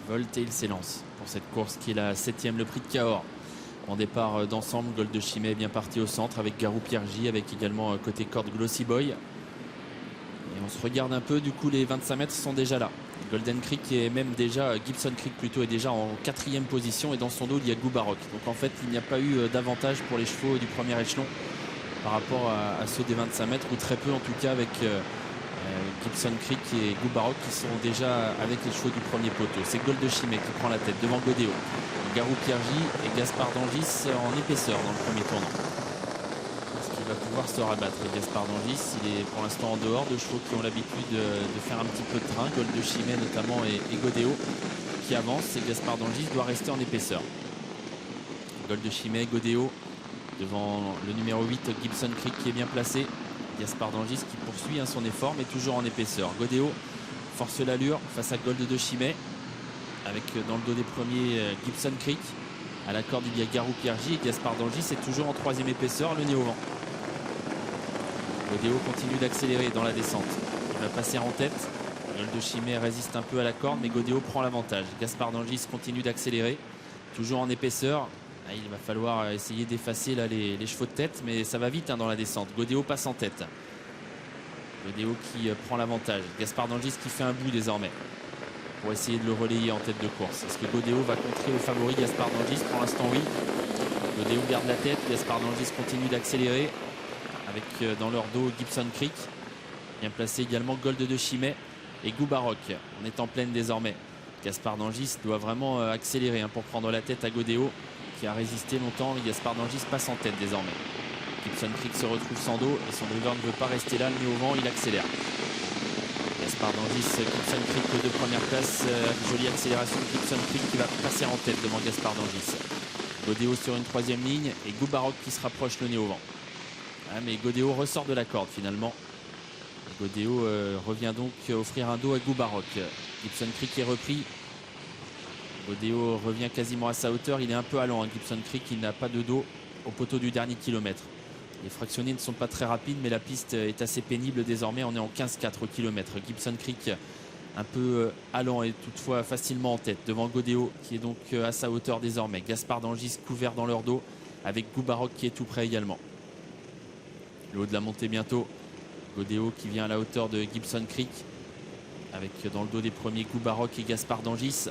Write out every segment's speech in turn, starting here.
volte et il s'élance pour cette course qui est la 7e, le prix de Cahors. En départ d'ensemble, Gold de Chimay est bien parti au centre avec Garou Piergy, avec également côté corde Glossy Boy. Et on se regarde un peu, du coup les 25 mètres sont déjà là. Golden Creek est même déjà, Gibson Creek plutôt, est déjà en 4e position et dans son dos il y a Goubaroc. Donc en fait il n'y a pas eu d'avantage pour les chevaux du premier échelon par rapport à ceux des 25 mètres, ou très peu en tout cas, avec Gibson Creek et Goubaroc qui sont déjà avec les chevaux du premier poteau. C'est Gold de Chimay qui prend la tête devant Godéo, Garou Piergy et Gaspard d'Angis en épaisseur dans le premier tournant. Est-ce qu'il va pouvoir se rabattre, Gaspard d'Angis? Il est pour l'instant en dehors de chevaux qui ont l'habitude de faire un petit peu de train, Gold de Chimay notamment et Godéo qui avance, et Gaspard d'Angis doit rester en épaisseur. Gold de Chimay, Godéo devant le numéro 8 Gibson Creek qui est bien placé. Gaspard d'Angis qui poursuit son effort mais toujours en épaisseur. Godéo force l'allure face à Gold de Chimay avec dans le dos des premiers Gibson Creek. À la corde il y a Garou Piergy et Gaspard d'Angis est toujours en 3e épaisseur, le nez au vent. Godéo continue d'accélérer dans la descente. Il va passer en tête. Gold de Chimay résiste un peu à la corde mais Godéo prend l'avantage. Gaspard d'Angis continue d'accélérer, toujours en épaisseur. Il va falloir essayer d'effacer les chevaux de tête, mais ça va vite dans la descente. Godéo passe en tête. Godéo qui prend l'avantage. Gaspard d'Angis qui fait un bout désormais pour essayer de le relayer en tête de course. Est-ce que Godéo va contrer le favori Gaspard d'Angis? Pour l'instant oui. Godéo garde la tête. Gaspard d'Angis continue d'accélérer avec dans leur dos Gibson Creek. Bien placé également Gold de Chimay et Goubaroc. On est en pleine désormais. Gaspard d'Angis doit vraiment accélérer pour prendre la tête à Godéo, qui a résisté longtemps. Gaspard d'Angis passe en tête désormais. Gibson Creek se retrouve sans dos et son driver ne veut pas rester là, le nez au vent, il accélère. Gaspard d'Angis, Gibson Creek de première place, jolie accélération de Gibson Creek qui va passer en tête devant Gaspard d'Angis. Godéo sur une 3e ligne et Goubaroc qui se rapproche, le nez au vent. Mais Godéo ressort de la corde finalement. Et Godéo revient donc offrir un dos à Goubaroc. Gibson Creek est repris. Godéo revient quasiment à sa hauteur, il est un peu allant. Gibson Creek, il n'a pas de dos au poteau du dernier kilomètre. Les fractionnés ne sont pas très rapides, mais la piste est assez pénible désormais. On est en 15-4 au kilomètre. Gibson Creek un peu allant et toutefois facilement en tête devant Godéo qui est donc à sa hauteur désormais. Gaspard d'Angis couvert dans leur dos avec Goubaroc qui est tout près également. Le haut de la montée bientôt. Godéo qui vient à la hauteur de Gibson Creek avec dans le dos des premiers Goubaroc et Gaspard d'Angis.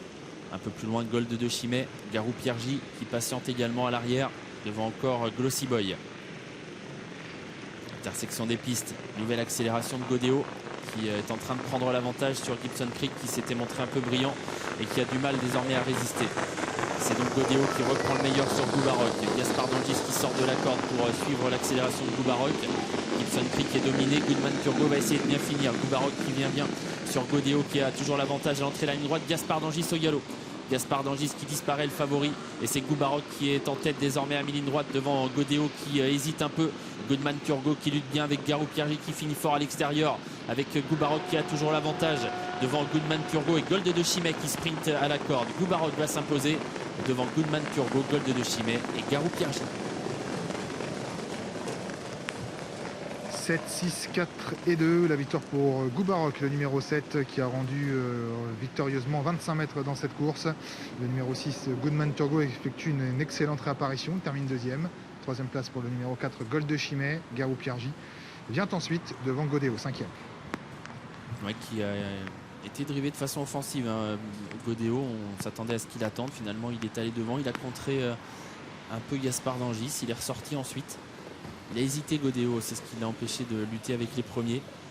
Un peu plus loin Gold de Chimay, Garou Piergy qui patiente également à l'arrière devant encore Glossy Boy. Intersection des pistes, nouvelle accélération de Godéo qui est en train de prendre l'avantage sur Gibson Creek qui s'était montré un peu brillant et qui a du mal désormais à résister. C'est donc Godéo qui reprend le meilleur sur Goubaroc. Gaspard d'Angis qui sort de la corde pour suivre l'accélération de Goubaroc. Gibson Creek est dominé, Goodman Turgot va essayer de bien finir. Goubaroc qui vient bien sur Godéo qui a toujours l'avantage à l'entrée de la ligne droite. Gaspard d'Angis au galop. Gaspard d'Angis qui disparaît, le favori, et c'est Goubaroc qui est en tête désormais à mi-ligne droite devant Godéo qui hésite un peu. Goodman Turgot qui lutte bien avec Garou Piergy qui finit fort à l'extérieur avec Goubaroc qui a toujours l'avantage devant Goodman Turgot et Gold de Chimay qui sprint à la corde. Goubaroc va s'imposer devant Goodman Turgot, Gold de Chimay et Garou Piergy. 7, 6, 4 et 2, la victoire pour Goubaroc, le numéro 7 qui a rendu victorieusement 25 mètres dans cette course. Le numéro 6, Goodman Turgot, effectue une excellente réapparition, termine 2e. 3e place pour le numéro 4, Gold de Chimay. Garou Piergy vient ensuite devant Godéo, 5e. Ouais, qui a été drivé de façon offensive. Godéo, on s'attendait à ce qu'il attende. Finalement, il est allé devant, il a contré un peu Gaspard d'Angis, il est ressorti ensuite. Il a hésité Godéo, c'est ce qui l'a empêché de lutter avec les premiers.